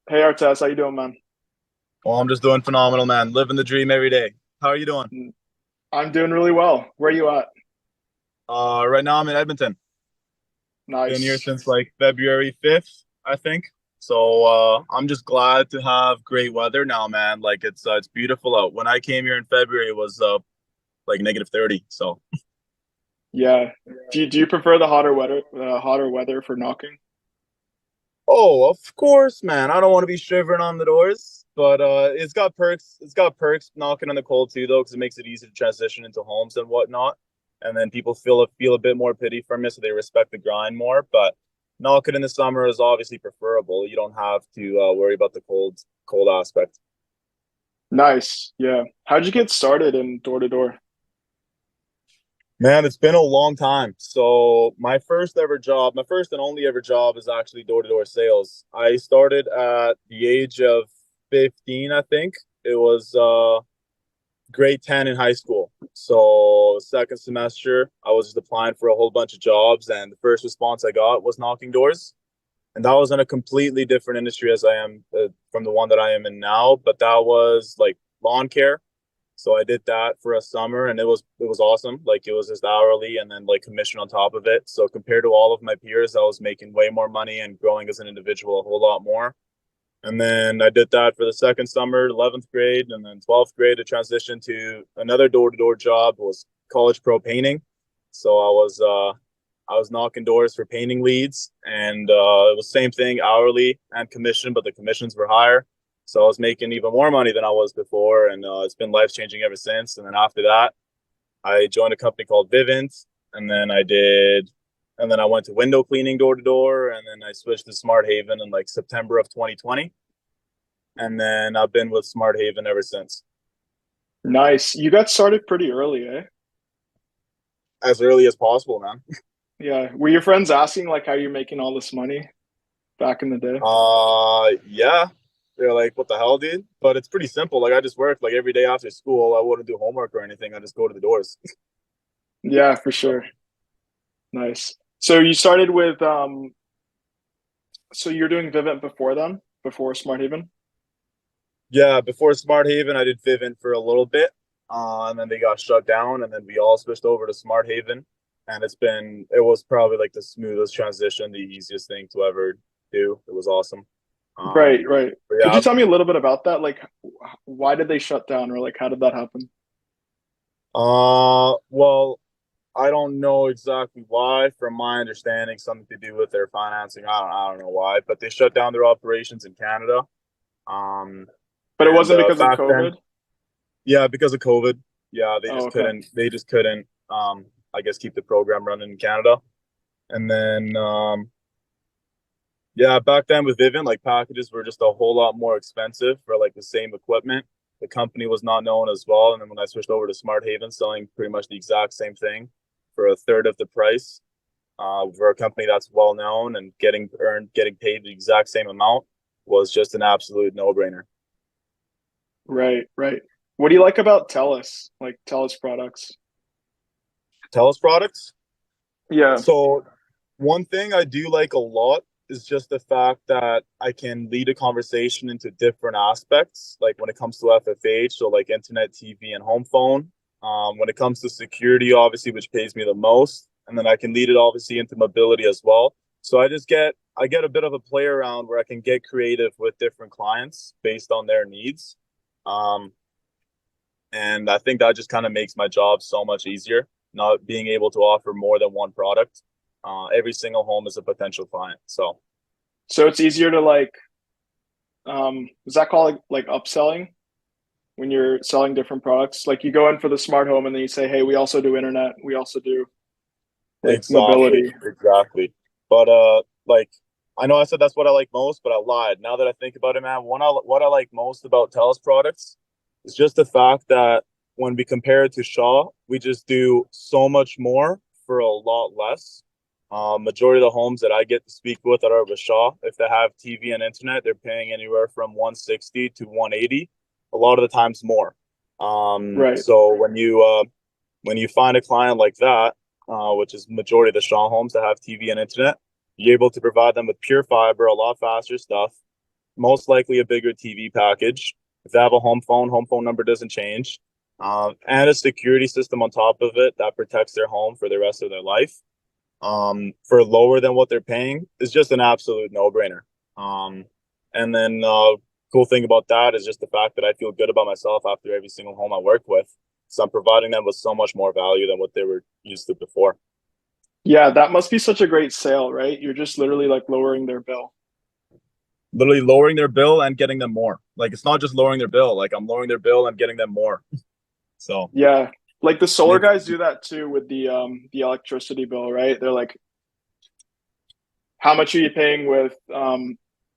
Hey Artez, how you doing, man? Well, I'm just doing phenomenal, man. Living the dream every day. How are you doing? I'm doing really well. Where are you at? Right now I'm in Edmonton. Been here Nice. since like February 5th, I think. So I'm just glad to have great weather now, man. Like it's beautiful out. When I came here in February, it was like -30. So Yeah. Do you prefer the hotter weather for knocking? oh, of course, man. I don't want to be shivering on the doors, but it's got perks. It's got perks knocking on the cold too, though, because it makes it easy to transition into homes and whatnot. And then people feel a bit more pity from you, so they respect the grind more. But knocking in the summer is obviously preferable. You don't have to worry about the cold aspect. Nice. Yeah. How'd you get started in door to door? Man, it's been a long time. So my first and only ever job is actually door-to-door sales. I started at the age of 15, I think. It was grade 10 in high school. So second semester, I was just applying for a whole bunch of jobs, and the first response I got was knocking doors. And that was in a completely different industry as I am from the one that I am in now. But that was like lawn care. So I did that for a summer, and it was awesome. Like it was just hourly and then like commission on top of it. So compared to all of my peers, I was making way more money and growing as an individual a whole lot more. And then I did that for the second summer, 11th grade, and then 12th grade to transition to another door-to-door job was college pro painting. So I was knocking doors for painting leads, and it was same thing, hourly and commission, but the commissions were higher. So I was making even more money than I was before, and it's been life changing ever since. And then after that, I joined a company called Vivint, and then I went to window cleaning door to door, and then I switched to Smart Haven in like September of 2020, and then I've been with Smart Haven ever since, Nice. You got started pretty early, eh? as early as possible, man. Yeah. Were your friends asking like how you're making all this money back in the day? Yeah, they're like, "What the hell, dude?" But it's pretty simple. Like I just work like every day after school. I wouldn't do homework or anything. I just go to the doors. Yeah, for sure. Nice. So you started with so you're doing Vivint before then, before Smart Haven? Yeah, before Smart Haven, I did Vivint for a little bit, and then they got shut down, and then we all switched over to Smart Haven, and it was probably like the smoothest transition, the easiest thing to ever do. It was awesome. Right, Um, right. but Could yeah, you tell me a little bit about that? Like, why did they shut down, or like, how did that happen? well, I don't know exactly why. From my understanding, something to do with their financing. I don't know why, but they shut down their operations in Canada. Um, But it and wasn't because of back then, COVID. yeah, because of COVID, yeah, they Oh, just okay. couldn't. They just couldn't. I guess keep the program running in Canada. And then, yeah, back then with Vivint, like packages were just a whole lot more expensive for like the same equipment. The company was not known as well. And then when I switched over to Smart Haven, selling pretty much the exact same thing for a third of the price, for a company that's well known and getting paid the exact same amount was just an absolute no brainer. Right, right. What do you like about TELUS, like TELUS products? TELUS products. Yeah. So one thing I do like a lot is just the fact that I can lead a conversation into different aspects, like when it comes to FFH, so like internet, TV, and home phone. When it comes to security, obviously, which pays me the most, and then I can lead it obviously into mobility as well. So I get a bit of a play around where I can get creative with different clients based on their needs. Um, and I think that just kind of makes my job so much easier, not being able to offer more than one product. Every single home is a potential client. So, So it's easier to like, is that called like upselling when you're selling different products? Like you go in for the smart home and then you say, hey, we also do internet, we also do like exactly, mobility. exactly. But like I know I said that's what I like most, but I lied. Now that I think about it, man, what I like most about TELUS products is just the fact that when we compare it to Shaw, we just do so much more for a lot less. Majority of the homes that I get to speak with that are with Shaw, if they have TV and internet, they're paying anywhere from 160 to 180, a lot of the times more. Right. So when you find a client like that, which is majority of the strong homes that have TV and internet, you're able to provide them with pure fiber, a lot faster stuff, most likely a bigger TV package. If they have a home phone number doesn't change, and a security system on top of it that protects their home for the rest of their life. For lower than what they're paying is just an absolute no-brainer. And then cool thing about that is just the fact that I feel good about myself after every single home I work with. So I'm providing them with so much more value than what they were used to before. Yeah, that must be such a great sale, right? You're just literally like lowering their bill. Literally lowering their bill and getting them more. Like it's not just lowering their bill, like I'm lowering their bill and getting them more. So Yeah. Like the solar makes guys do that too with the electricity bill, right? They're like, how much are you paying with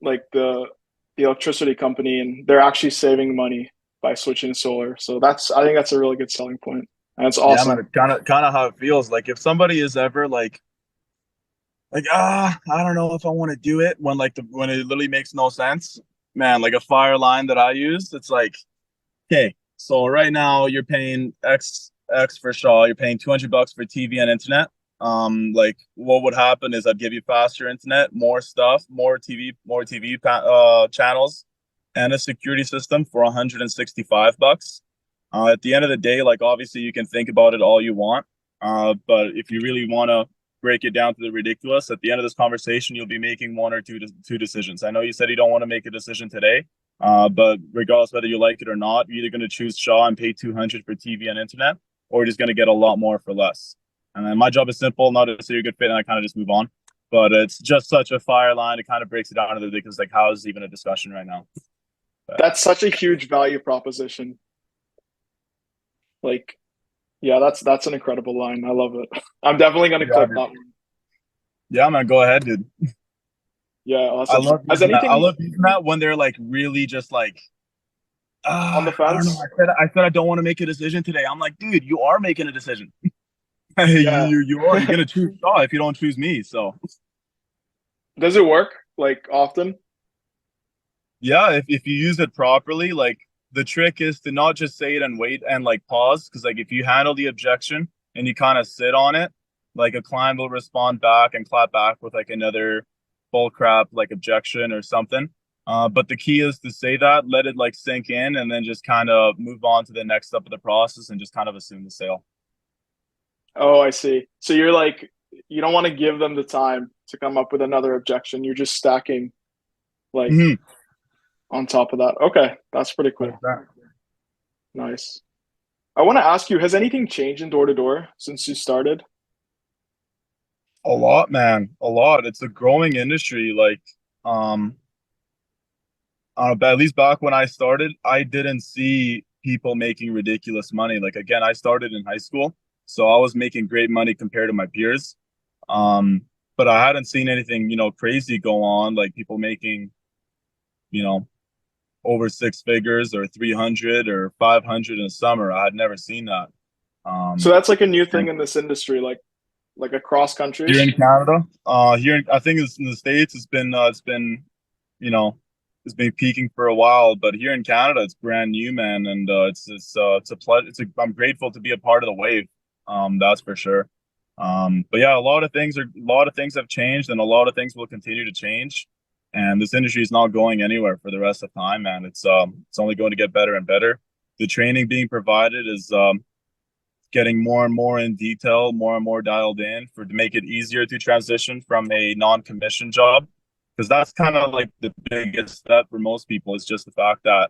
like the electricity company, and they're actually saving money by switching to solar. So that's I think that's a really good selling point. And it's yeah, man, awesome. it's kind of how it feels. Like if somebody is ever like I don't know if I want to do it when when it literally makes no sense, man. Like a fire line that I use, it's like, okay, so right now you're paying X for Shaw, you're paying $200 for TV and internet. Like what would happen is I'd give you faster internet, more stuff, more TV channels, and a security system for $165. At the end of the day, like obviously you can think about it all you want, but if you really want to break it down to the ridiculous, at the end of this conversation, you'll be making one or two decisions. I know you said you don't want to make a decision today, but regardless whether you like it or not, you're either going to choose Shaw and pay 200 for TV and internet, or you're just going to get a lot more for less. And then my job is simple, not to say you're a good fit, and I kind of just move on. But it's just such a fire line. It kind of breaks it down to the ridiculous. Like, how is even a discussion right now? But That's such a huge value proposition. Like, yeah, that's an incredible line. I love it. I'm definitely gonna yeah, clip dude. that one. Yeah, man, go ahead, dude. Yeah, I awesome. love Has using that. I anything love using that when they're like really just like, on the I don't know. fence? I said I don't want to make a decision today. I'm like, dude, you are making a decision. you Yeah. you are. You're gonna choose Shaw if you don't choose me. So Does it work like often? yeah, if you use it properly, like the trick is to not just say it and wait and like pause, because like if you handle the objection and you kind of sit on it, like a client will respond back and clap back with like another bull crap like objection or something. But the key is to say that, let it like sink in, and then just kind of move on to the next step of the process and just kind of assume the sale. Oh, I see. So you're like you don't want to give them the time to come up with another objection. You're just stacking like Mm-hmm. on top of that. Okay, that's pretty cool. Nice. I want to ask you, has anything changed in door to door since you started? A lot, man, a lot. It's a growing industry. Um, at least back when I started, I didn't see people making ridiculous money. Like again, I started in high school, so I was making great money compared to my peers. Um, but I hadn't seen anything, crazy go on, like people making, you know, over six figures or 300 or 500 in a summer. I had never seen that. So Um, that's like a new thing and in this industry, like across here countries. in Canada, I think it's in the States, you know, it's been peaking for a while, but here in Canada, it's brand new, man, and it's a pleasure. I'm grateful to be a part of the wave. That's for sure. But yeah, a lot of things have changed, and a lot of things will continue to change. And this industry is not going anywhere for the rest of time, man. It's only going to get better and better. The training being provided is getting more and more in detail, more and more dialed in for to make it easier to transition from a non-commission job. Because that's kind of like the biggest step for most people is just the fact that,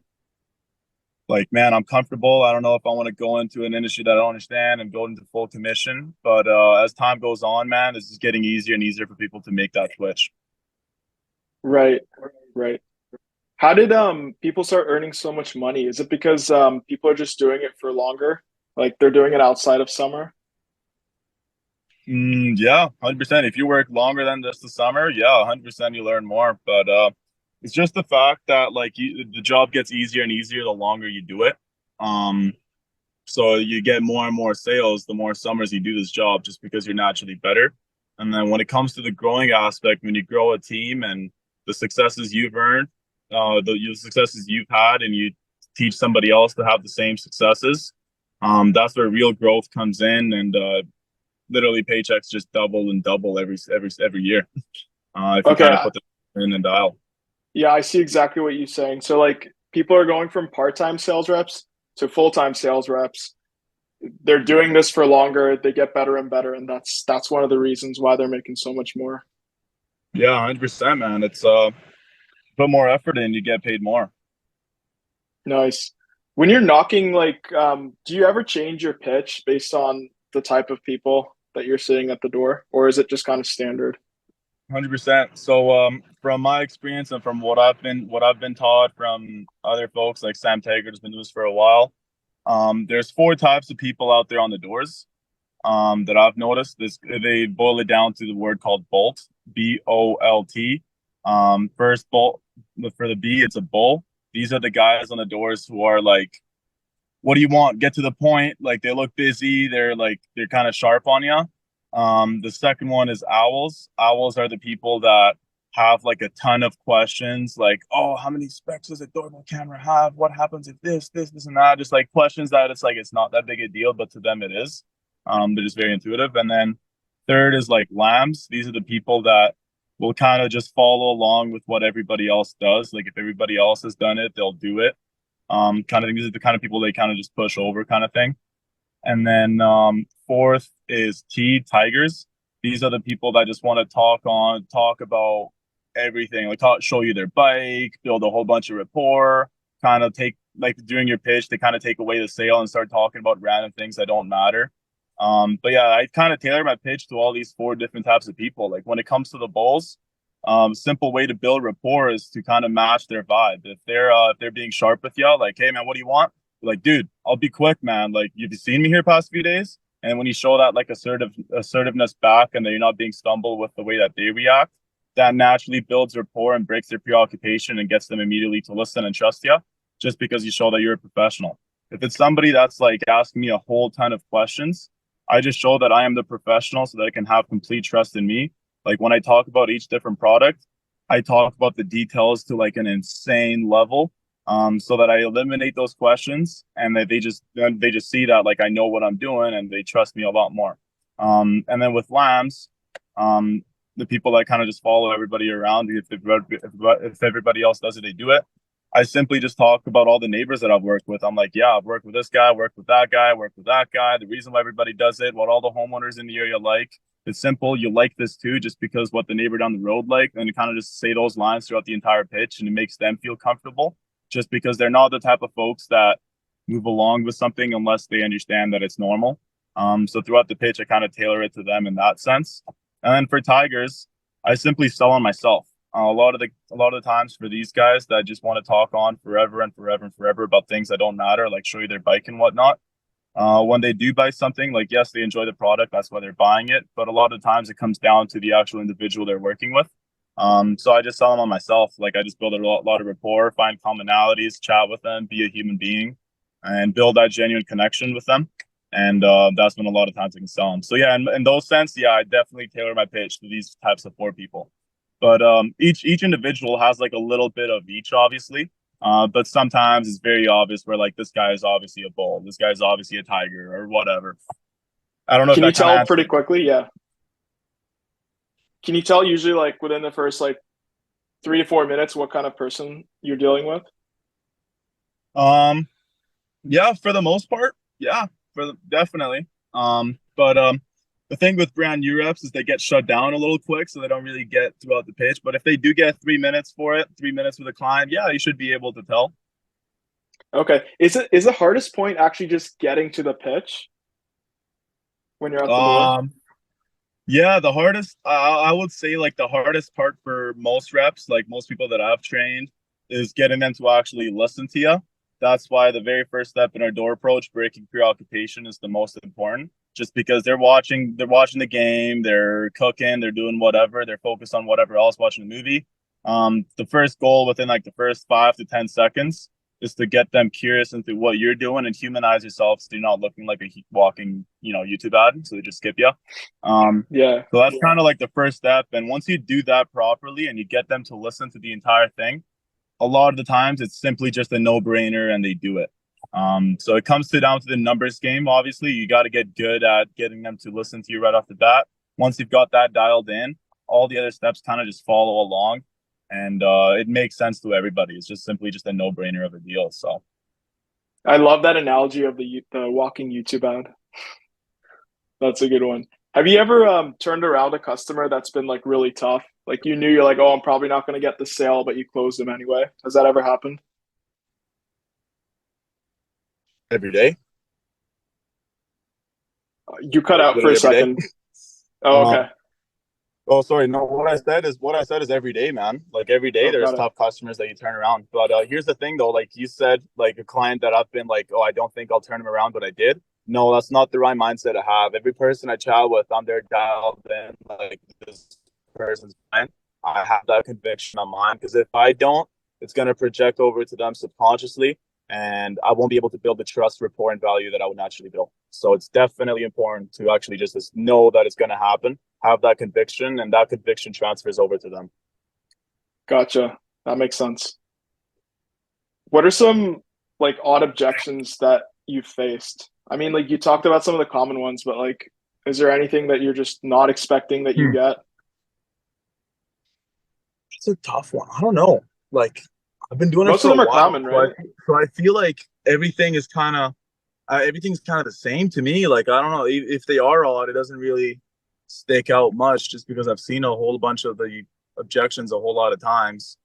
like, man, I'm comfortable. I don't know if I want to go into an industry that I don't understand and go into full commission. But as time goes on, man, it's just getting easier and easier for people to make that switch. Right, right. How did people start earning so much money? Is it because people are just doing it for longer? Like they're doing it outside of summer? Yeah, 100%. If you work longer than just the summer, yeah, 100% you learn more. But it's just the fact that the job gets easier and easier the longer you do it. Um, so you get more and more sales the more summers you do this job, just because you're naturally better. And then when it comes to the growing aspect, when you grow a team and the successes you've earned, the successes you've had, and you teach somebody else to have the same successes, that's where real growth comes in, and literally paychecks just double and double every year. If you Okay, kind of put the in and dial. Yeah, I see exactly what you're saying. So like people are going from part-time sales reps to full-time sales reps. They're doing this for longer, they get better and better, and that's one of the reasons why they're making so much more. Yeah, 100%, man. It's put more effort in, you get paid more. Nice. When you're knocking, like, do you ever change your pitch based on the type of people that you're seeing at the door, or is it just kind of standard? 100%. So from my experience and from what I've been taught from other folks like Sam Taggart has been doing this for a while. There's four types of people out there on the doors that I've noticed. This they boil it down to the word called bolt, BOLT. First bolt for the B, it's a bull. These are the guys on the doors who are like, what do you want? Get to the point. Like they look busy. They're kind of sharp on you. The second one is owls. Owls are the people that have like a ton of questions, like, oh, how many specs does a doorbell camera have? What happens if this, and that? Just like questions that it's like it's not that big a deal, but to them it is. They're just very intuitive. And then third is like lambs. These are the people that will kind of just follow along with what everybody else does. Like if everybody else has done it, they'll do it. Kind of these are the kind of people they kind of just push over, kind of thing. And then fourth is tigers. These are the people that just want to talk about everything, like show you their bike, build a whole bunch of rapport, kind of take like during your pitch, they kind of take away the sale and start talking about random things that don't matter. But yeah, I kind of tailor my pitch to all these four different types of people. Like when it comes to the bulls, simple way to build rapport is to kind of match their vibe. If they're being sharp with you, like, hey man, what do you want? Like, dude, I'll be quick, man. Like, you've seen me here past few days, and when you show that like assertiveness back, and that you're not being stumbled with the way that they react, that naturally builds rapport and breaks their preoccupation and gets them immediately to listen and trust you, just because you show that you're a professional. If it's somebody that's like asking me a whole ton of questions, I just show that I am the professional so that I can have complete trust in me. Like when I talk about each different product, I talk about the details to like an insane level, so that I eliminate those questions and that they just see that like I know what I'm doing and they trust me a lot more. And then with lambs, the people that kind of just follow everybody around, if everybody else does it, they do it. I simply just talk about all the neighbors that I've worked with. I'm like, yeah, I've worked with this guy, worked with that guy, worked with that guy. The reason why everybody does it, what all the homeowners in the area like. It's simple. You like this too, just because what the neighbor down the road like, and you kind of just say those lines throughout the entire pitch, and it makes them feel comfortable. Just because they're not the type of folks that move along with something unless they understand that it's normal. So throughout the pitch, I kind of tailor it to them in that sense. And then for tigers, I simply sell on myself. A lot of the times for these guys that just want to talk on forever and forever and forever about things that don't matter, like show you their bike and whatnot. When they do buy something, like yes, they enjoy the product, that's why they're buying it. But a lot of times it comes down to the actual individual they're working with. So I just sell them on myself. Like I just build a lot of rapport, find commonalities, chat with them, be a human being, and build that genuine connection with them. And that's when a lot of times I can sell them. So yeah, in those sense, yeah, I definitely tailor my pitch to these types of four people. But each individual has like a little bit of each, obviously. But sometimes it's very obvious where like this guy is obviously a bull, this guy's obviously a tiger, or whatever. I don't know if Can you that kind of tell pretty answers. quickly? Yeah. Can you tell usually like within the first like 3 to 4 minutes what kind of person you're dealing with? Um, yeah, for the most part, yeah, definitely. But the thing with brand new reps is they get shut down a little quick, so they don't really get throughout the pitch. But if they do get 3 minutes for it, 3 minutes with a client, yeah, you should be able to tell. Okay. Is the hardest point actually just getting to the pitch when you're at the door? Um, yeah, the hardest, I would say, like the hardest part for most reps, like most people that I've trained, is getting them to actually listen to you. That's why the very first step in our door approach, breaking preoccupation, is the most important. Just because they're watching the game, they're cooking, they're doing whatever, they're focused on whatever else, watching the movie. The first goal within like the first 5 to 10 seconds is to get them curious into what you're doing and humanize yourself so you're not looking like a walking, YouTube ad. So they just skip you. Um, Yeah. so that's kind of like the first step. And once you do that properly and you get them to listen to the entire thing, a lot of the times it's simply just a no-brainer and they do it. So it comes down to the numbers game. Obviously, you got to get good at getting them to listen to you right off the bat. Once you've got that dialed in, all the other steps kind of just follow along. and it makes sense to everybody. It's just simply just a no-brainer of a deal. So I love that analogy of the walking YouTube ad. That's a good one. Have you ever turned around a customer that's been like really tough? Like you knew you're like, oh, I'm probably not going to get the sale, but you closed them anyway. Has that ever happened? every day, You cut like out for a literally every day. second. Oh, Um, okay. Oh, sorry. No, what I said is every day, man. Like every day, Oh, there's got it. tough customers that you turn around. But here's the thing, though. Like you said, like a client that I've been like, oh, I don't think I'll turn him around, but I did. No, that's not the right mindset to have. Every person I chat with, I'm there dialed in. Like this person's fine. I have that conviction on mine because if I don't, it's gonna project over to them subconsciously, and I won't be able to build the trust, rapport, and value that I would naturally build. So it's definitely important to actually just know that it's gonna happen, have that conviction, and that conviction transfers over to them. Gotcha. That makes sense. What are some like odd objections that you've faced? I mean, like you talked about some of the common ones, but like, is there anything that you're just not expecting that you Hmm. get? It's a tough one. I don't know. Like I've been doing it Most of for a them are while, common, so I right? so I feel like everything's kind of the same to me. Like I don't know if they are odd, it doesn't really stick out much just because I've seen a whole bunch of the objections a whole lot of times.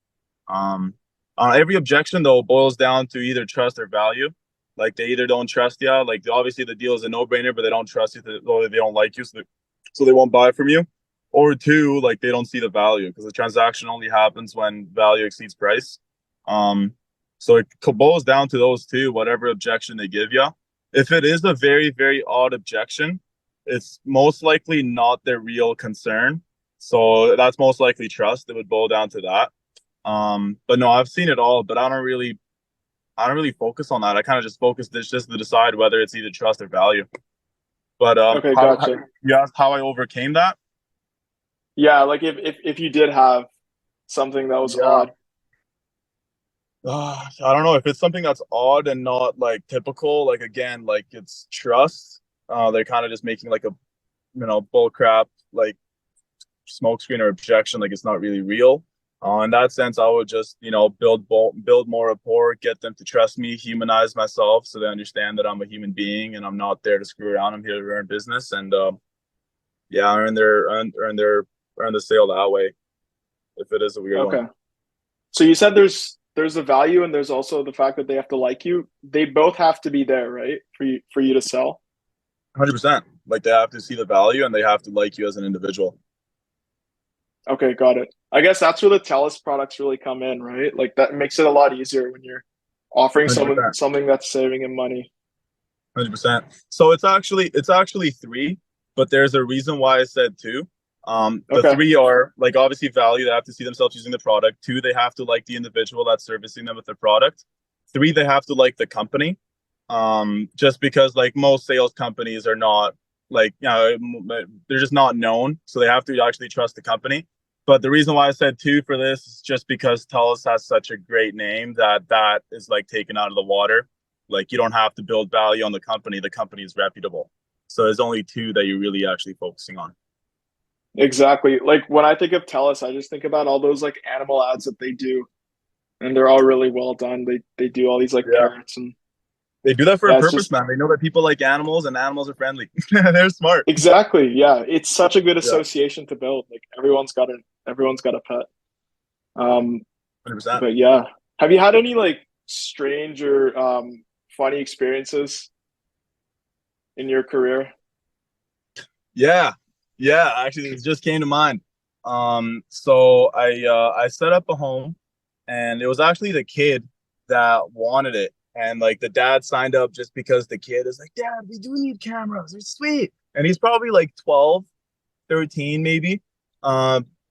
Um, every objection though boils down to either trust or value. Like they either don't trust you, like obviously the deal is a no-brainer, but they don't trust you, or they don't like you, so they won't buy from you. Or two, like they don't see the value because the transaction only happens when value exceeds price. Um, so it boils down to those two, whatever objection they give you. If it is a very, very odd objection, it's most likely not their real concern. So that's most likely trust. It would boil down to that. But no, I've seen it all, but I don't really focus on that. I kind of just focus this just to decide whether it's either trust or value. But Okay, how gotcha. you asked how I overcame that? Yeah, like if you did have something that was Yeah. odd. I don't know if it's something that's odd and not like typical. Like again, like it's trust. They're kind of just making like a bull crap like smokescreen or objection, like it's not really real. In that sense, I would just build more rapport, get them to trust me, humanize myself, so they understand that I'm a human being and I'm not there to screw around. I'm here to earn business, and yeah, earn the sale that way. If it is a weird one, Okay. So you said there's a value and there's also the fact that they have to like you. They both have to be there, right? For you to sell. 100%. Like they have to see the value and they have to like you as an individual. Okay, got it. I guess that's where the TELUS products really come in, right? Like that makes it a lot easier when you're offering someone 100%. something that's saving him money. 100%. So it's actually three, but there's a reason why I said two. The Okay. three are like obviously value. They have to see themselves using the product. Two, they have to like the individual that's servicing them with the product. Three, they have to like the company. Just because like most sales companies are not like they're just not known, so they have to actually trust the company. But the reason why I said two for this is just because TELUS has such a great name that is like taken out of the water. Like you don't have to build value on the company. The company is reputable. So there's only two that you're really actually focusing on. Exactly. Like when I think of TELUS, I just think about all those like animal ads that they do, and they're all really well done. They do all these like Yeah. parrots and They do that for a yeah, it's purpose, just man. They know that people like animals and animals are friendly. They're smart. exactly. Yeah, it's such a good Yeah, association to build. Like everyone's got a pet. Um, 100%. but yeah, have you had any like strange or funny experiences in your career? Yeah, yeah. Actually, this just came to mind. So I set up a home, and it was actually the kid that wanted it, and like the dad signed up just because the kid is like, Dad, we do need cameras. They're sweet, and he's probably like 12, 13 maybe.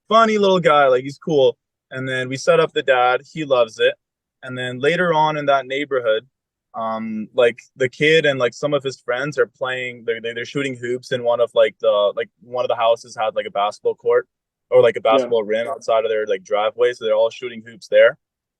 Funny little guy, like he's cool. And then we set up the dad. He loves it. And then later on in that neighborhood, like the kid and like some of his friends are playing. They're shooting hoops in one of the houses had like a basketball court or like a Yeah. basketball rim outside of their like driveway. So they're all shooting hoops there.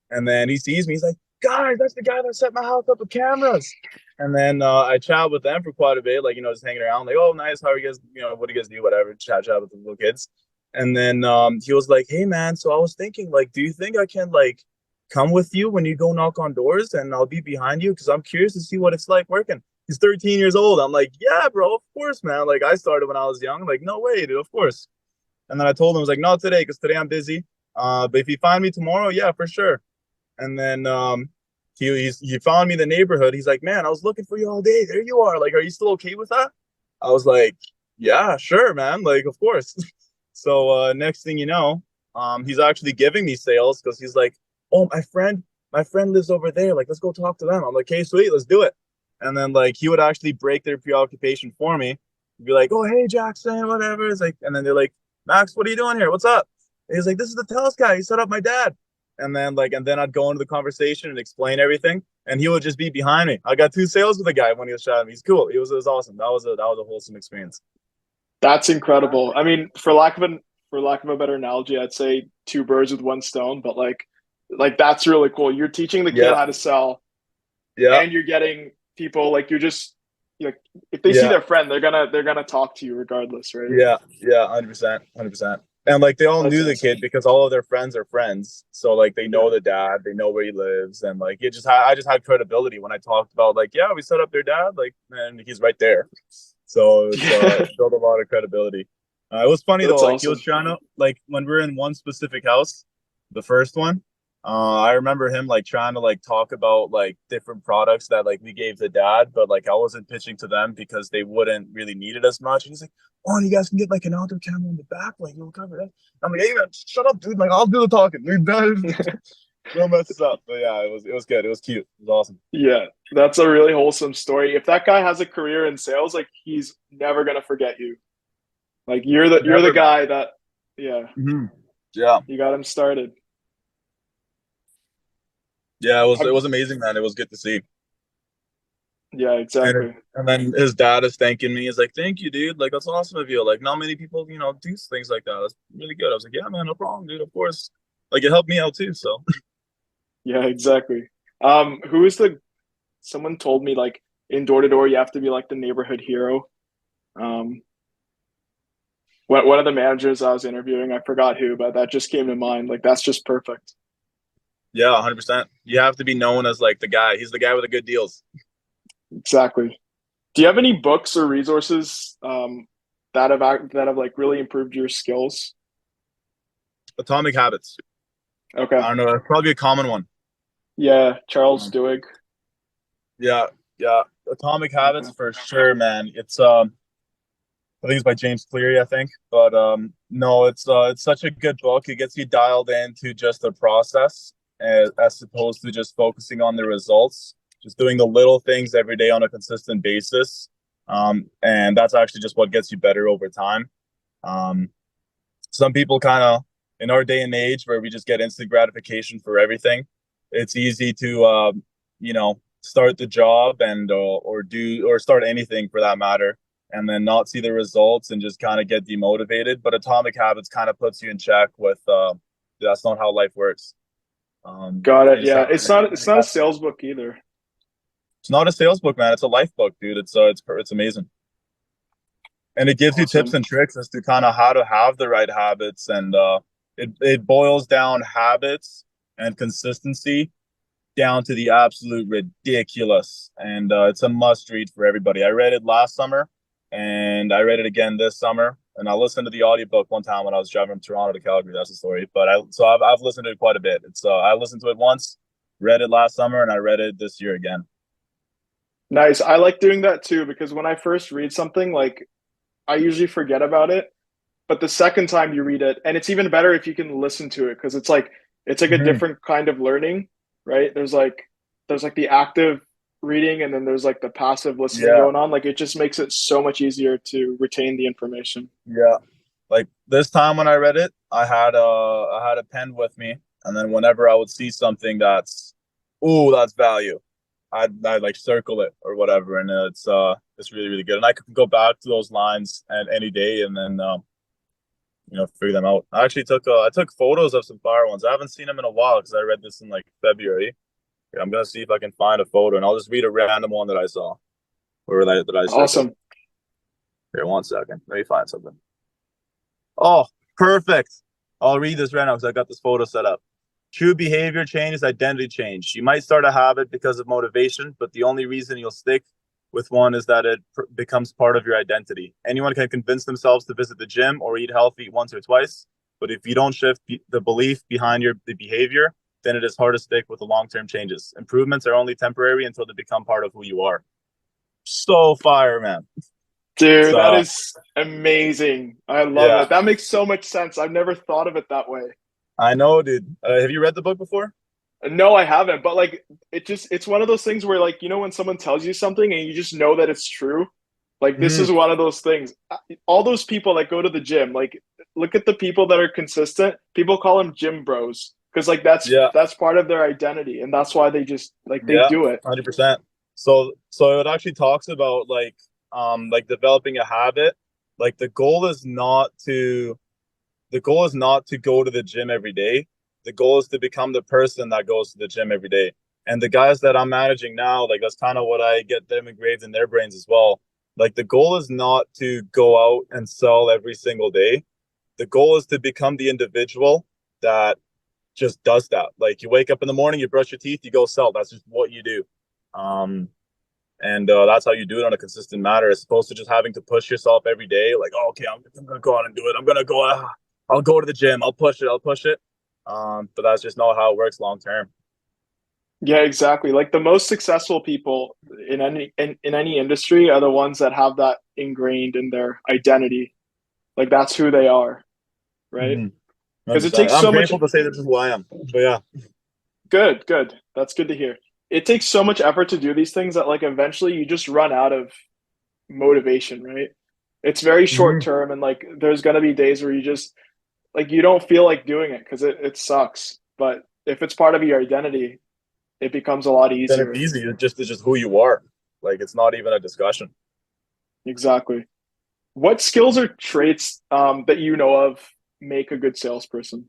And then he sees me. He's like, "Guys, that's the guy that set my house up with cameras." And then I chat with them for quite a bit, like just hanging around, like, "Oh, nice. How are you guys? What do you guys do? Whatever." Chat with the little kids. And then he was like, "Hey man, so I was thinking, like, do you think I can like come with you when you go knock on doors, and I'll be behind you because I'm curious to see what it's like working." He's 13 years old. I'm like, "Yeah, bro, of course, man. Like, I started when I was young. Like, no way, dude, of course." And then I told him, I was like, "Not today, because today I'm busy. But if you find me tomorrow, yeah, for sure." And then he found me in the neighborhood. He's like, "Man, I was looking for you all day. There you are. Like, are you still okay with that?" I was like, "Yeah, sure, man. Like, of course." So next thing you know, he's actually giving me sales because he's like, "Oh, my friend lives over there. Like, let's go talk to them." I'm like, "Okay, sweet, let's do it." And then like he would actually break their preoccupation for me. He'd be like, "Oh, hey Jackson, whatever." It's like, and then they're like, "Max, what are you doing here? What's up?" And he's like, "This is the Telus guy. He set up my dad." And then I'd go into the conversation and explain everything, and he would just be behind me. I got two sales with the guy when he was shouting. He's cool. It was awesome. That was a wholesome experience. That's incredible. I mean, for lack of a better analogy, I'd say two birds with one stone, but like that's really cool. You're teaching the kid Yeah, how to sell, yeah, and you're getting people like you're just like if they see yeah. their friend, they're gonna talk to you regardless, right? Yeah, yeah, 100%, 100%. And like they all That's knew the awesome. kid because all of their friends are friends. So like they know Yeah. the dad, they know where he lives, and like I just had credibility when I talked about like, yeah, we set up their dad, like, and he's right there. So Yeah. it built a lot of credibility. It was funny though, That's like he was awesome. trying to like when we are in one specific house, the first one. I remember him like trying to like talk about like different products that like we gave the dad, but like I wasn't pitching to them because they wouldn't really need it as much. And he's like, "Oh, and you guys can get like an outdoor camera in the back, like you'll cover it." I'm like, "Hey man, shut up, dude. Like I'll do the talking. Dude, don't mess this up." But yeah, it was good. It was cute. It was awesome. Yeah. That's a really wholesome story. If that guy has a career in sales, like he's never gonna forget you. Like you're the Never, man. guy that yeah, Hmm. Yeah, you got him started. yeah. It Have, was amazing, man. It was good to see. yeah, exactly. And then his dad is thanking me. He's like, "Thank you, dude. Like that's awesome of you. Like not many people, do things like that. That's really good." I was like, "Yeah, man, no problem, dude. Of course." Like it helped me out too. So Yeah, exactly. Who is the someone told me like in door to door you have to be like the neighborhood hero. Um, one of the managers I was interviewing, I forgot who, but that just came to mind. Like that's just perfect. yeah, 100%. You have to be known as like the guy. He's the guy with the good deals. Exactly. Do you have any books or resources that have like really improved your skills? Atomic Habits. Okay. I don't know. That's probably a common one. Yeah, Charles Um, Duhigg. yeah, yeah. Atomic Habits Okay. for sure, man. It's I think it's by James Cleary, I think. But no, it's such a good book. It gets you dialed into just the process as opposed to just focusing on the results. Just doing the little things every day on a consistent basis. And that's actually just what gets you better over time. Um, some people kind of in our day and age where we just get instant gratification for everything, it's easy to start the job and or start anything for that matter, and then not see the results and just kind of get demotivated. But Atomic Habits kind of puts you in check with that's not how life works. Got You it. just Yeah. have to It's not a sales book either. it's not a sales book, man. It's a life book, dude. It's amazing, and it gives you tips Awesome. and tricks as to kind of how to have the right habits. And it boils down habits and consistency down to the absolute ridiculous. And it's a must read for everybody. I read it last summer, and I read it again this summer. And I listened to the audiobook one time when I was driving from Toronto to Calgary. That's the story. But I've listened to it quite a bit. It's I listened to it once, read it last summer, and I read it this year again. Nice. I like doing that too because when I first read something, like I usually forget about it. But the second time you read it, and it's even better if you can listen to it because it's like a Mm-hmm. different kind of learning, right? There's like the active reading and then there's like the passive listening Yeah, going on. Like it just makes it so much easier to retain the information. yeah. Like this time when I read it, I had a pen with me, and then whenever I would see something ooh, that's value, I'd like circle it or whatever, and it's really really good, and I could go back to those lines at any day, and then figure them out. I took photos of some fire ones. I haven't seen them in a while because I read this in like February. Yeah, I'm gonna see if I can find a photo, and I'll just read a random one that I saw or that I circled. Awesome. Here, one second. Let me find something. Oh, Perfect. I'll read this right now because I got this photo set up. True behavior change is identity change. You might start a habit because of motivation, but the only reason you'll stick with one is that it becomes part of your identity. Anyone can convince themselves to visit the gym or eat healthy once or twice, but if you don't shift the belief behind the behavior, then it is hard to stick with the long-term changes. Improvements are only temporary until they become part of who you are. So fire, man. Dude, that So is amazing. I love yeah, it. That makes so much sense. I've never thought of it that way. I know, dude. Have you read the book before? No, I haven't, but like it's one of those things where like when someone tells you something and you just know that it's true. Like this Mm, is one of those things. All those people that go to the gym, like look at the people that are consistent. People call them gym bros because like yeah, that's part of their identity and that's why they just like they yeah, do it. 100%. So it actually talks about like developing a habit. Like the goal is not to go to the gym every day. The goal is to become the person that goes to the gym every day. And the guys that I'm managing now, like that's kind of what I get them engraved in their brains as well. Like the goal is not to go out and sell every single day. The goal is to become the individual that just does that. Like you wake up in the morning, you brush your teeth, you go sell. That's just what you do. Um, and that's how you do it on a consistent matter, as opposed to just having to push yourself every day. Like, oh, okay, I'm gonna go out and do it. I'm gonna go. I'll go to the gym. I'll push it. I'll push it. But that's just not how it works long term. Yeah, exactly. Like the most successful people in any industry are the ones that have that ingrained in their identity. Like that's who they are, right? Mm-hmm. Because it 100%. takes I'm so much. grateful to say this is who I am. But yeah. Good, good. That's good to hear. It takes so much effort to do these things that like eventually you just run out of motivation, right? It's very short Mm-hmm. term and like there's gonna be days where you just like you don't feel like doing it because it sucks. But if it's part of your identity, it becomes a lot Then it's easier. easy. It's just who you are. Like it's not even a discussion. Exactly. What skills or traits that you know of make a good salesperson?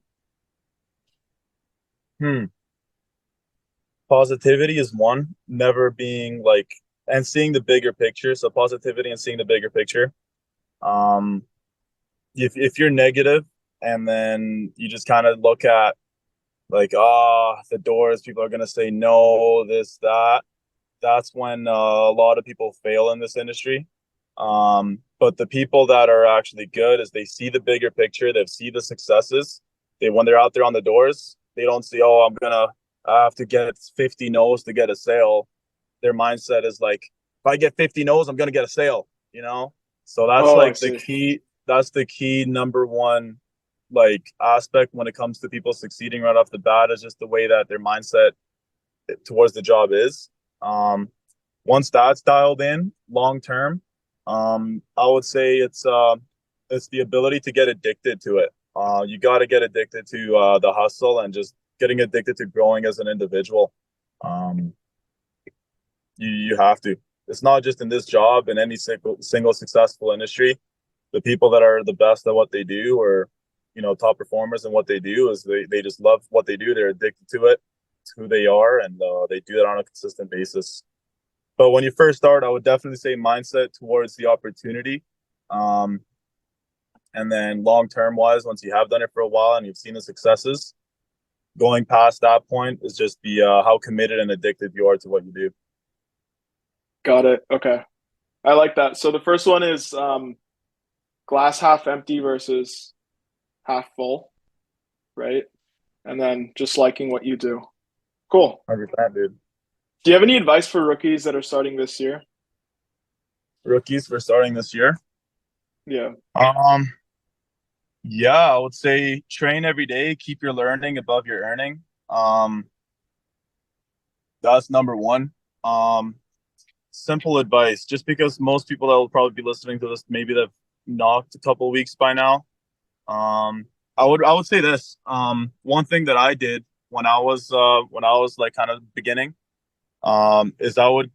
Hmm. Positivity is one. Never being like and seeing the bigger picture. So positivity and seeing the bigger picture. Um, if you're negative and then you just kind of look at like the doors, people are gonna say no, this that. That's when a lot of people fail in this industry. But the people that are actually good is they see the bigger picture, they see the successes. They when they're out there on the doors, they don't see, oh, I have to get 50 no's to get a sale. Their mindset is like, if I get 50 no's, I'm gonna get a sale, you know? So that's Oh, I like the see. key, that's the key number one like aspect when it comes to people succeeding right off the bat is just the way that their mindset towards the job is. Um, Once that's dialed in long term, I would say it's the ability to get addicted to it. You got to get addicted to the hustle and just getting addicted to growing as an individual. Um, you have to. It's not just in this job, in any single successful industry. The people that are the best at what they do, or top performers in what they do, is they just love what they do. They're addicted to it. It's who they are, and they do that on a consistent basis. But when you first start, I would definitely say mindset towards the opportunity. Um, and then long term wise, once you have done it for a while and you've seen the successes, going past that point is just the how committed and addicted you are to what you do. Got it. Okay. I like that. So the first one is glass half empty versus half full, right? And then just liking what you do. Cool. 100%, dude. Do you have any advice for rookies that are starting this year? Rookies for starting this year. Yeah. Um, yeah, I would say train every day, keep your learning above your earning. Um, that's number one. Um, Simple advice, just because most people that will probably be listening to this, maybe they've knocked a couple of weeks by now. Um, I would say this. One thing that I did when I was like kind of beginning, is I would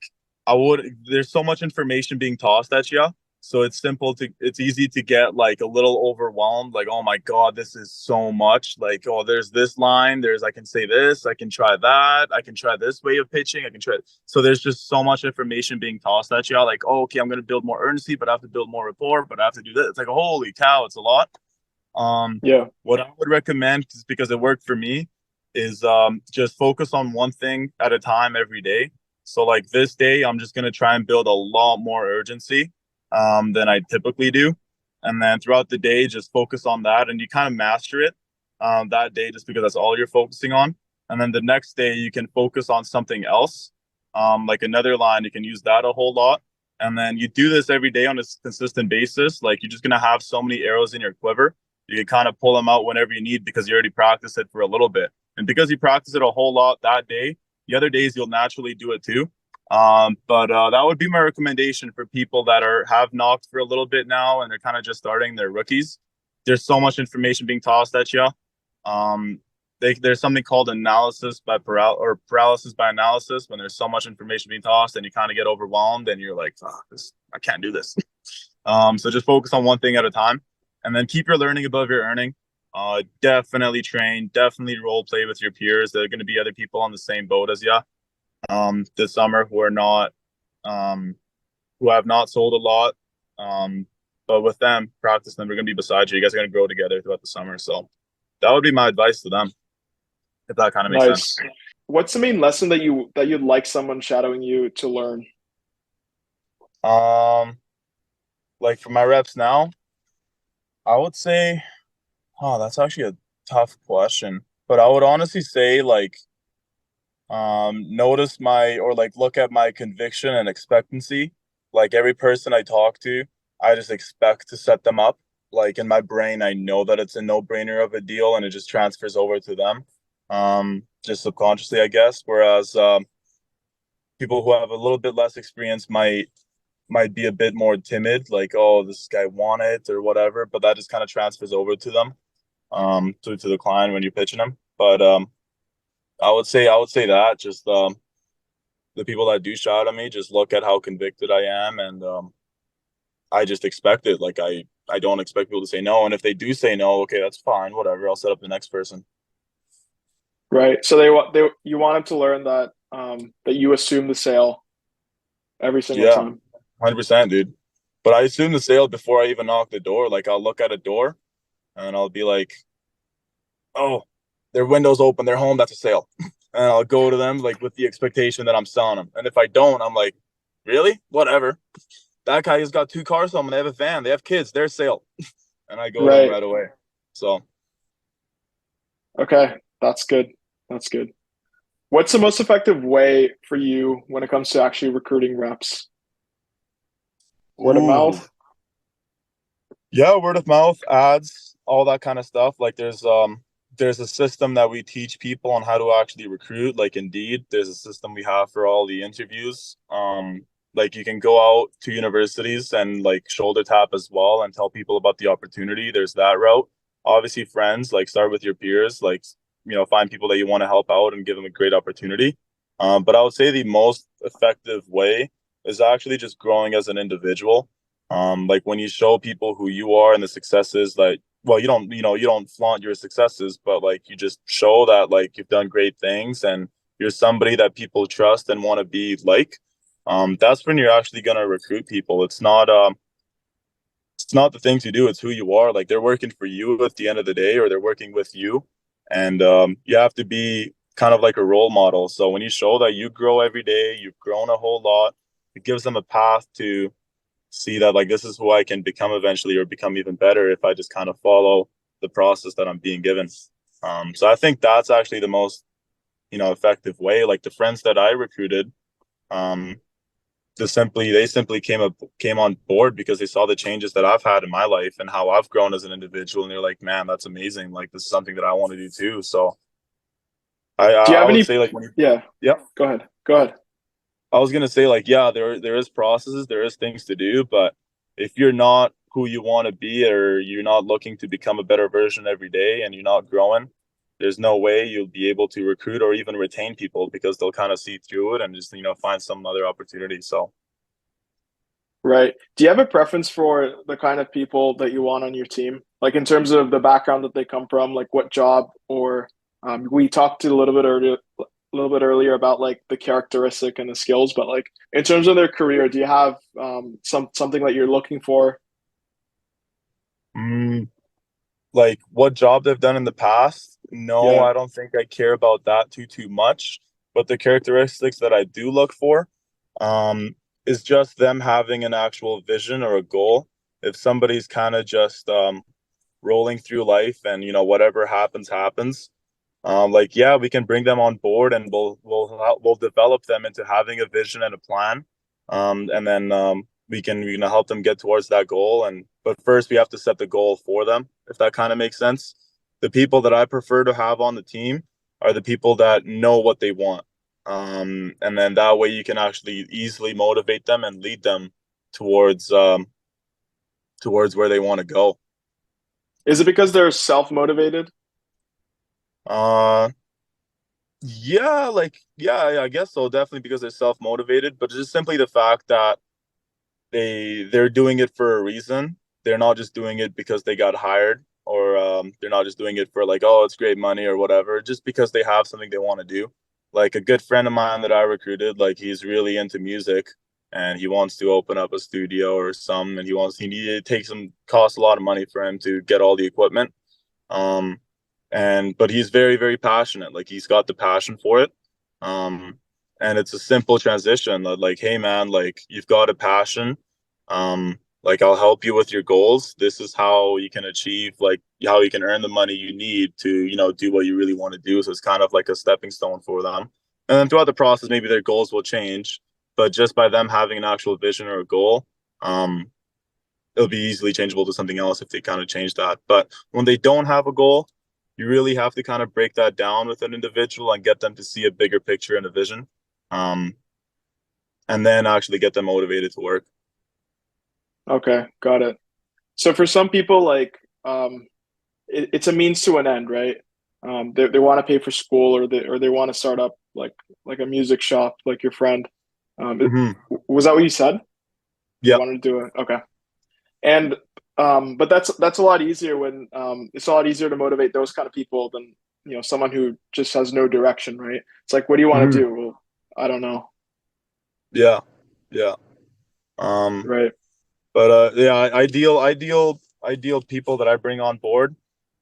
there's so much information being tossed at you. So it's easy to get like a little overwhelmed, like, oh my God, this is so much. Like, oh, there's this line, I can say this, I can try that, I can try this way of pitching, I can try. So there's just so much information being tossed at you. Like, oh, okay, I'm gonna build more urgency, but I have to build more rapport, but I have to do this. It's like, holy cow, it's a lot. Yeah. What I would recommend, is because it worked for me, is just focus on one thing at a time every day. So like this day, I'm just gonna try and build a lot more urgency than I typically do, and then throughout the day, just focus on that, and you kind of master it that day, just because that's all you're focusing on. And then the next day, you can focus on something else, like another line. You can use that a whole lot, and then you do this every day on a consistent basis. Like you're just gonna have so many arrows in your quiver, you can kind of pull them out whenever you need because you already practiced it for a little bit. And because you practice it a whole lot that day, the other days you'll naturally do it too. But that would be my recommendation for people that are have knocked for a little bit now and they're kind of just starting their rookies. There's so much information being tossed at you. Um, there's something called analysis by or paralysis by analysis when there's so much information being tossed and you kind of get overwhelmed and you're like, oh, I can't do this. So just focus on one thing at a time, and then keep your learning above your earning. Definitely train, definitely role play with your peers. There are going to be other people on the same boat as you this summer who are not, um, who have not sold a lot. Um, but with them, practice them. They're going to be beside you. You guys are going to grow together throughout the summer. So that would be my advice to them, if that kind of makes sense. Nice. What's the main lesson that you'd like someone shadowing you to learn? Um, like for my reps now, I would say, oh, that's actually a tough question. But I would honestly say like notice my or like look at my conviction and expectancy. Like every person I talk to, I just expect to set them up. Like in my brain, I know that it's a no-brainer of a deal and it just transfers over to them. Just subconsciously, I guess. Whereas people who have a little bit less experience might be a bit more timid, like, oh, this guy want it or whatever, but that just kind of transfers over to them, to the client when you're pitching them. But I would say that just the people that do shout at me, just look at how convicted I am, and I just expect it. Like I don't expect people to say no, and if they do say no, okay, that's fine, whatever. I'll set up the next person. Right. So you want them to learn that that you assume the sale every single Yeah, time. 100%, dude. But I assume the sale before I even knock the door. Like I'll look at a door and I'll be like, oh, their window's open, they're home, that's a sale. And I'll go to them like with the expectation that I'm selling them. And if I don't, I'm like, really? Whatever. That guy has got two cars home and they have a van, they have kids, they're sale. And I go to them Right. right away. So, Okay. That's good. That's good. What's the most effective way for you when it comes to actually recruiting reps? Word of ooh, mouth? yeah, word of mouth, ads, all that kind of stuff. Like there's a system that we teach people on how to actually recruit. Like Indeed, there's a system we have for all the interviews. Like you can go out to universities and like shoulder tap as well and tell people about the opportunity. There's that route. Obviously, friends, like start with your peers, like find people that you want to help out and give them a great opportunity. But I would say the most effective way is actually just growing as an individual. Like when you show people who you are and the successes, like, well, you don't flaunt your successes, but like you just show that like you've done great things and you're somebody that people trust and want to be like. That's when you're actually gonna recruit people. It's not the things you do, it's who you are. Like they're working for you at the end of the day, or they're working with you, and you have to be kind of like a role model. So when you show that you grow every day, you've grown a whole lot, it gives them a path to see that like this is who I can become eventually or become even better if I just kind of follow the process that I'm being given. So I think that's actually the most, effective way. Like the friends that I recruited, um, they simply came on board because they saw the changes that I've had in my life and how I've grown as an individual, and they're like, man, that's amazing. Like this is something that I want to do too. So I Do you I have would any? say like when you, Yeah. yeah. Go ahead. Go ahead. I was gonna say like yeah, there is processes, there is things to do, but if you're not who you want to be or you're not looking to become a better version every day and you're not growing, there's no way you'll be able to recruit or even retain people because they'll kind of see through it and just find some other opportunity. So Right. Do you have a preference for the kind of people that you want on your team? Like in terms of the background that they come from, like what job or we talked a little bit earlier about like the characteristic and the skills, but like in terms of their career, do you have something that you're looking for? mm, Like what job they've done in the past, no, Yeah. I don't think I care about that too much. But the characteristics that I do look for, um, is just them having an actual vision or a goal. If somebody's kind of just rolling through life and whatever happens happens, like yeah, we can bring them on board and we'll develop them into having a vision and a plan, and then we can help them get towards that goal. And but first we have to set the goal for them, if that kind of makes sense. The people that I prefer to have on the team are the people that know what they want, and then that way you can actually easily motivate them and lead them towards towards where they want to go. Is it because they're self-motivated? Uh, Yeah, like yeah, I guess so. Definitely because they're self-motivated, but just simply the fact that they're doing it for a reason. They're not just doing it because they got hired, or they're not just doing it for like, oh, it's great money or whatever, just because they have something they want to do. Like a good friend of mine that I recruited, like he's really into music and he wants to open up a studio or some, and he needed it takes some cost a lot of money for him to get all the equipment. Um, and but he's very, very passionate. Like he's got the passion for it. Um, and it's a simple transition. Like, hey man, like you've got a passion. Like I'll help you with your goals. This is how you can achieve, like how you can earn the money you need to, do what you really want to do. So it's kind of like a stepping stone for them. And then throughout the process, maybe their goals will change, but just by them having an actual vision or a goal, um, it'll be easily changeable to something else if they kind of change that. But when they don't have a goal, you really have to kind of break that down with an individual and get them to see a bigger picture and a vision, um, and then actually get them motivated to work. Okay, got it. So for some people, like it's a means to an end, right? They want to pay for school, or they want to start up like a music shop, like your friend. Mm-hmm. Was that what you said? You Yeah. wanted to do it? Okay. And but that's a lot easier when it's a lot easier to motivate those kind of people than someone who just has no direction, right? It's like, what do you want to Mm-hmm. do? Well, I don't know, Yeah. Yeah. Um, right? but yeah, ideal people that I bring on board,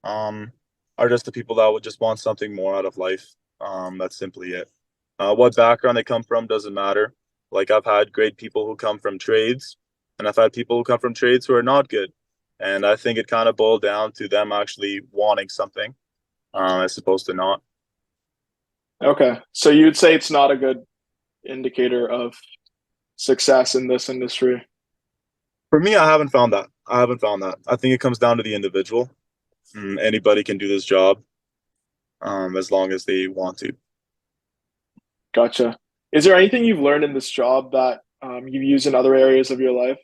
um, are just the people that would just want something more out of life. That's simply it. What background they come from doesn't matter. Like I've had great people who come from trades, and I've had people who come from trades who are not good. And I think it kind of boiled down to them actually wanting something, as opposed to not. Okay, so you'd say it's not a good indicator of success in this industry, For me, I haven't found that. I haven't found that. I think it comes down to the individual. Anybody can do this job, as long as they want to. gotcha. Is there anything you've learned in this job that you've used in other areas of your life?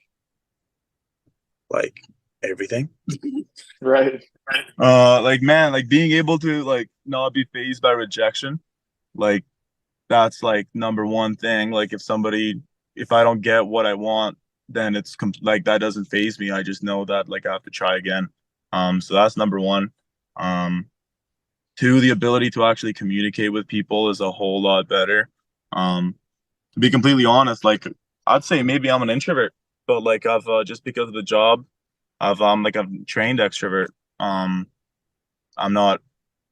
Like everything. Right. Like man, like being able to like not be phased by rejection. Like that's like number one thing. Like if I don't get what I want, then like that doesn't phase me. I just know that like I have to try again. So that's number one. Um, two, the ability to actually communicate with people is a whole lot better. To be completely honest, like I'd say maybe I'm an introvert, but like I've just because of the job, I've trained extrovert. Um, I'm not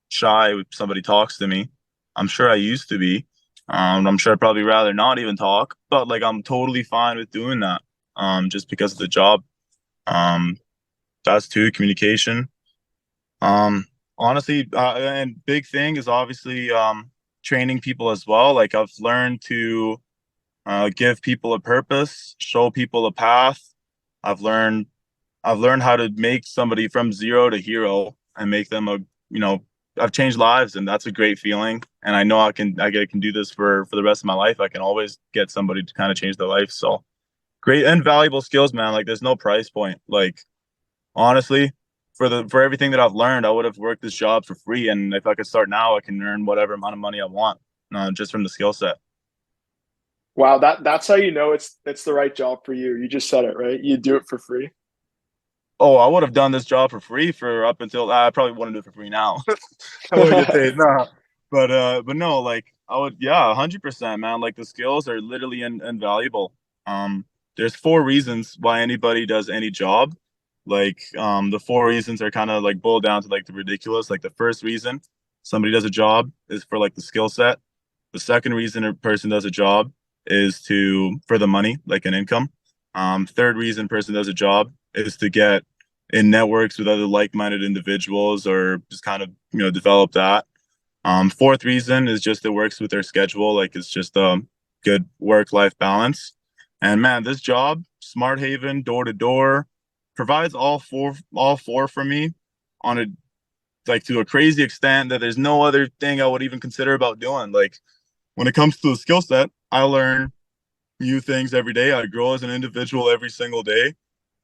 shy if somebody talks to me. I'm sure I used to be. I'm sure I'd probably rather not even talk, but like I'm totally fine with doing that. Just because of the job. Um, that's two, communication. Um, honestly, and big thing is obviously training people as well. Like I've learned to give people a purpose, show people a path. I've learned I've learned how to make somebody from zero to hero and make them you know, I've changed lives, and that's a great feeling. And I know I can do this for the rest of my life. I can always get somebody to kind of change their life. So great and valuable skills, man. Like there's no price point. Like honestly, for everything that I've learned, I would have worked this job for free. And if I could start now, I can earn whatever amount of money I want, just from the skill set. Wow, that's how you know it's the right job for you. You just said it, right? You do it for free. Oh, I would have done this job for free for up until I probably wouldn't do it for free now. I wouldn't get paid. No. But no, like I would, yeah, 100%, man. Like the skills are literally invaluable. There's four reasons why anybody does any job. Like the four reasons are kind of like boiled down to like the ridiculous. Like the first reason somebody does a job is for like the skill set. The second reason a person does a job is to for the money, like an income. Third reason person does a job is to get in networks with other like-minded individuals or just kind of, develop that. Fourth reason is just it works with their schedule, like it's just a good work-life balance. And man, this job, Smart Haven, door to door, provides all four for me on a like to a crazy extent that there's no other thing I would even consider about doing. Like when it comes to the skill set, I learn new things every day. I grow as an individual every single day.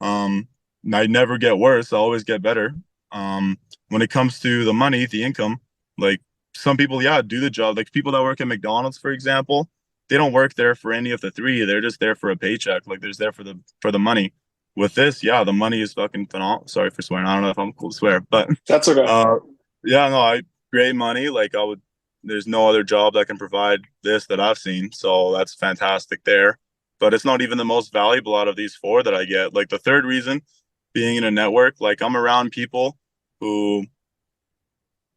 Um, I never get worse. I always get better. When it comes to the money, the income, like some people, yeah, do the job. Like people that work at McDonald's, for example, they don't work there for any of the three. They're just there for a paycheck. Like they're just there for the money. With this, yeah, the money is fucking phenomenal. Sorry for swearing. I don't know if I'm cool to swear, but That's okay. uh, yeah, no, I great money. Like I would, there's no other job that can provide this that I've seen. So that's fantastic there. But it's not even the most valuable out of these four that I get. Like the third reason being in a network, like I'm around people who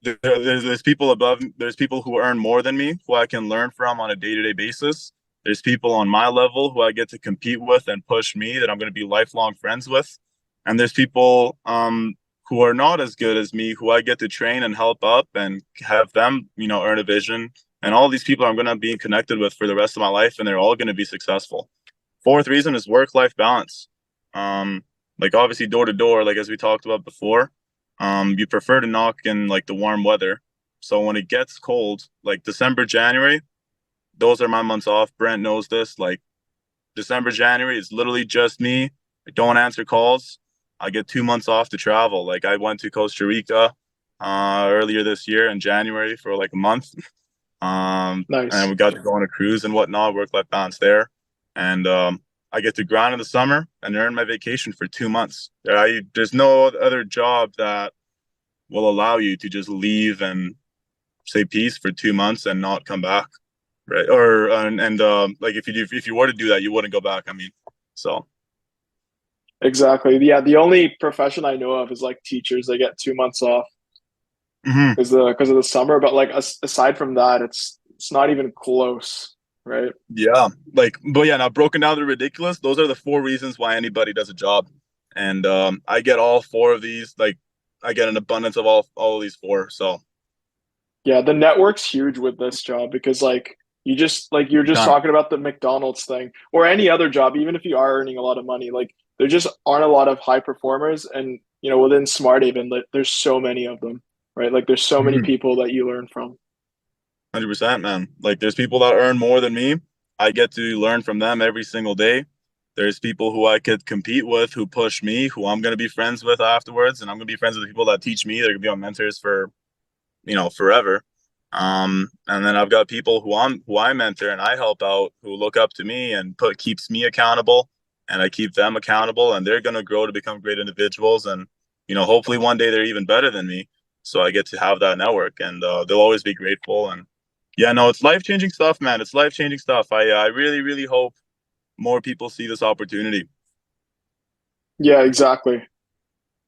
there's people above, there's people who earn more than me who I can learn from on a day-to-day basis. There's people on my level who I get to compete with and push me that I'm going to be lifelong friends with. And there's people who are not as good as me who I get to train and help up and have them, earn a vision. And all these people I'm going to be connected with for the rest of my life, and they're all going to be successful. Fourth reason is work-life balance. Like obviously door to door, like as we talked about before, you prefer to knock in like the warm weather. So when it gets cold, like December, January, those are my months off. Brent knows this. Like December, January is literally just me. I don't answer calls. I get 2 months off to travel. Like I went to Costa Rica earlier this year in January for like a month. And Nice. we got to go on a cruise and whatnot, work life balance there. And I get to grind in the summer and earn my vacation for 2 months. There's no other job that will allow you to just leave and say peace for 2 months and not come back, right? Or and like if you were to do that, you wouldn't go back. I mean, so Exactly. Yeah, the only profession I know of is like teachers. They get 2 months off mhm. because of the summer. But like aside from that, it's not even close, right? Yeah, like, but yeah, now broken down to ridiculous, those are the four reasons why anybody does a job. And I get all four of these, like I get an abundance of all of these four. So Yeah, the network's huge with this job because like you're big just time. talking about the McDonald's thing or any other job, even if you are earning a lot of money, like there just aren't a lot of high performers, and within Smart Haven, like, there's so many of them, right? Like there's so many Mhm. people that you learn from. 100%, man. Like there's people that earn more than me. I get to learn from them every single day. There's people who I could compete with, who push me, who I'm going to be friends with afterwards, and I'm going to be friends with the people that teach me. They're going to be my mentors for, forever. And then I've got people who I mentor and I help out, who look up to me and keeps me accountable, and I keep them accountable, and they're going to grow to become great individuals, and hopefully one day they're even better than me. So I get to have that network, and they'll always be grateful. And yeah, no, it's life changing stuff, man. It's life changing stuff. I really really hope more people see this opportunity. Yeah, exactly.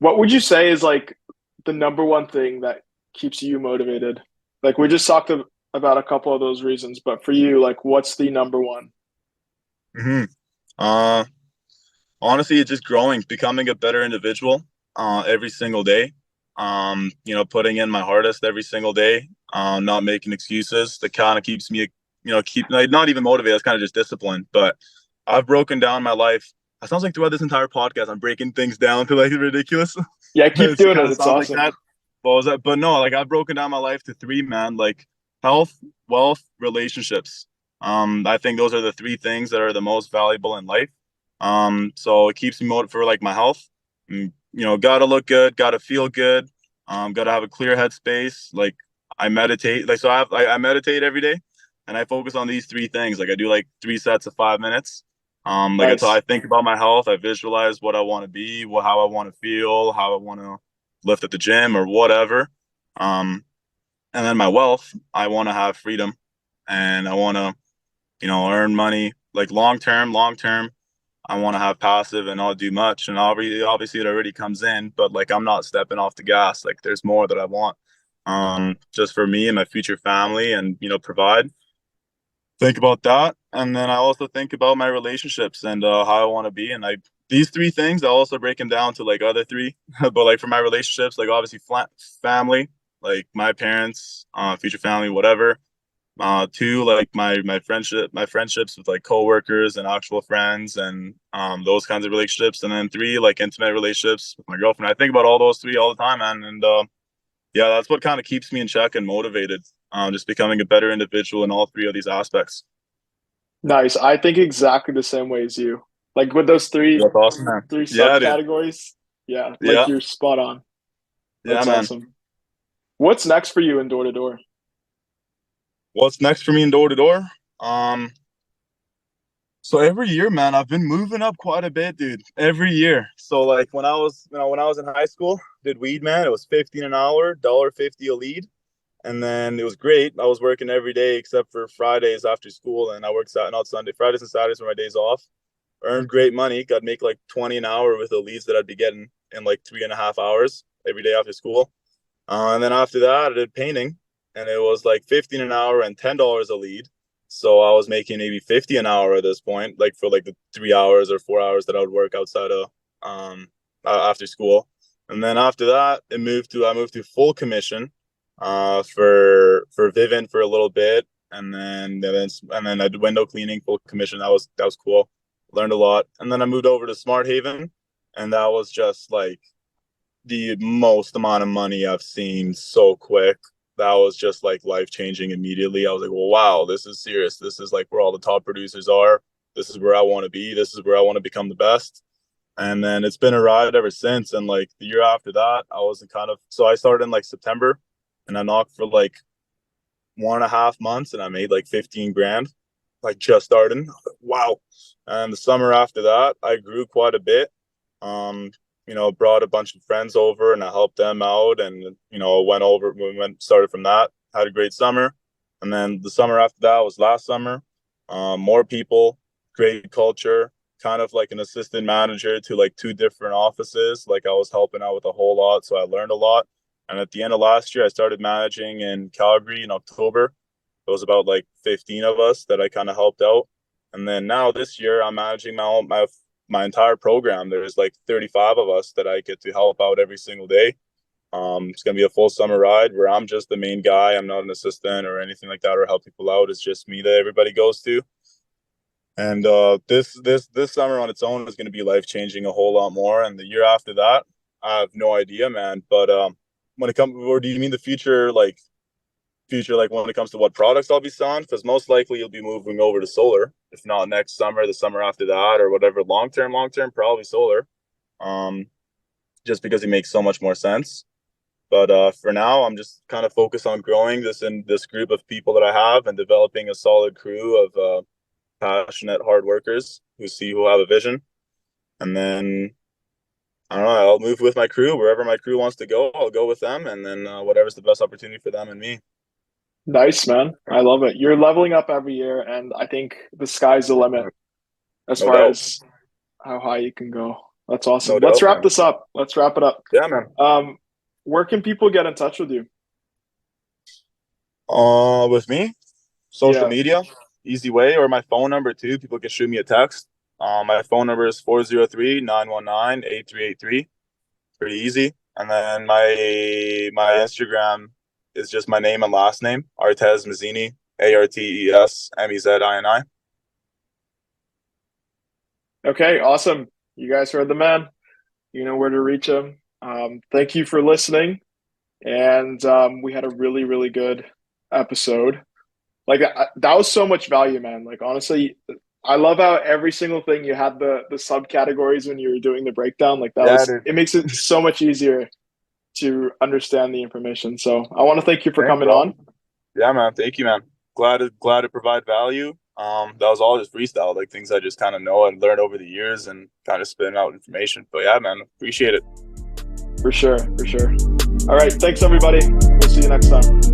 What would you say is like the number one thing that keeps you motivated? Like we just talked about a couple of those reasons, but for you, like what's the number one? Hmm. Uh, Honestly, it's just growing, becoming a better individual every single day. Putting in my hardest every single day, not making excuses. That kind of keeps me, keep like, not even motivated. It's kind of just discipline. But I've broken down my life. It sounds like throughout this entire podcast, I'm breaking things down to like ridiculous. Yeah, keep It doing kind it. of It's sounds like awesome. that. What was that? But no, like I've broken down my life to three, man. Like health, wealth, relationships. I think those are the three things that are the most valuable in life. So it keeps me motivated for like my health. Gotta look good, gotta feel good. Gotta have a clear headspace. Like I meditate. Like so, I meditate every day, and I focus on these three things. Like I do like 3 sets of 5 minutes. I Nice. think about my health. I visualize what I want to be, how I want to feel, how I want to lift at the gym or whatever. Um, and then my wealth, I want to have freedom, and I want to, earn money like long term, long term. I want to have passive and not do much. And obviously it already comes in, but like I'm not stepping off the gas. Like there's more that I want, just for me and my future family, and provide. Think about that, and then I also think about my relationships and how I want to be. And I these three things I also break them down to like other three, but like for my relationships, like obviously family, like my parents, future family, whatever. Two, like my friendships with like coworkers and actual friends, and those kinds of relationships. And then three, like intimate relationships with my girlfriend. I think about all those three all the time, man. And yeah, that's what kind of keeps me in check and motivated. Just becoming a better individual in all three of these aspects. Nice. I think exactly the same way as you. Like with those That's awesome, man. three Yeah, dude. subcategories. Yeah, like Yeah, you're spot on. yeah, That's man. awesome. What's next for you in door to door? What's next for me in door to door? Um, so every year, man, I've been moving up quite a bit, dude. Every year. So like when I was in high school, did weed, man. It was 15 an hour, $1.50 a lead. And then it was great. I was working every day except for Fridays after school, and I worked Saturday, not Sunday. Fridays and Saturdays were my days off. Earned great money. I'd make like 20 an hour with the leads that I'd be getting in like 3.5 hours every day after school. And then after that, I did painting, and it was like 15 an hour and $10 a lead. So I was making maybe 50 an hour at this point, like for like the 3 hours or 4 hours that I would work outside of after school. And then after that, I moved to full commission for Vivint for a little bit, and then I did window cleaning full commission. That was cool. Learned a lot, and then I moved over to Smart Haven, and that was just like the most amount of money I've seen so quick. That was just like life changing immediately. I was like, well, wow, this is serious. This is like where all the top producers are. This is where I want to be. This is where I want to become the best. And then it's been a ride ever since. And like the year after that, so I started in like September, and I knocked for like 1.5 months, and I made like 15 grand, like just starting. Wow. And the summer after that, I grew quite a bit. Um, brought a bunch of friends over, and I helped them out, and started from that, had a great summer. And then the summer after that was last summer. More people, great culture, kind of like an assistant manager to like two different offices. Like I was helping out with a whole lot, so I learned a lot. And at the end of last year, I started managing in Calgary in October. It was about like 15 of us that I kind of helped out. And then now this year, I'm managing my entire program. There's like 35 of us that I get to help out every single day. It's gonna be a full summer ride where I'm just the main guy. I'm not an assistant or anything like that, or help people out. It's just me that everybody goes to. And this summer on its own is going to be life changing a whole lot more. And the year after that, I have no idea, man. But when it comes, or do you mean the future like when it comes to what products I'll be selling? Because most likely you'll be moving over to solar, if not next summer, the summer after that, or whatever. Long term, probably solar. Um, just because it makes so much more sense. But for now, I'm just kind of focused on growing this group of people that I have, and developing a solid crew of passionate hard workers who have a vision. And then I don't know, I'll move with my crew wherever my crew wants to go. I'll go with them, and then whatever's the best opportunity for them and me. Nice, man. I love it. You're leveling up every year, and I think the sky's the limit as No far doubt. as how high you can go. That's awesome. No Let's doubt, wrap man. this up. Let's wrap it up. Yeah, man. Where can people get in touch with you? With me, social Yeah. media, easy way, or my phone number too. People can shoot me a text. My phone number is 403-919-8383. Pretty easy. And then my Instagram is just my name and last name, Artez Mezini, ARTESMEZINI. Okay, awesome. You guys heard the man. You know where to reach him. Thank you for listening. And we had a really, really good episode. Like that was so much value, man. Like honestly, I love how every single thing you had the subcategories when you were doing the breakdown. Like Yeah, dude. it makes it so much easier to understand the information. So I want to thank you for Thanks, coming bro. on. Yeah, man. Thank you, man. Glad to provide value. That was all just freestyle, like things I just kind of know and learned over the years, and kind of spitting out information. But yeah, man, appreciate it. For sure, for sure. All right, thanks everybody. We'll see you next time.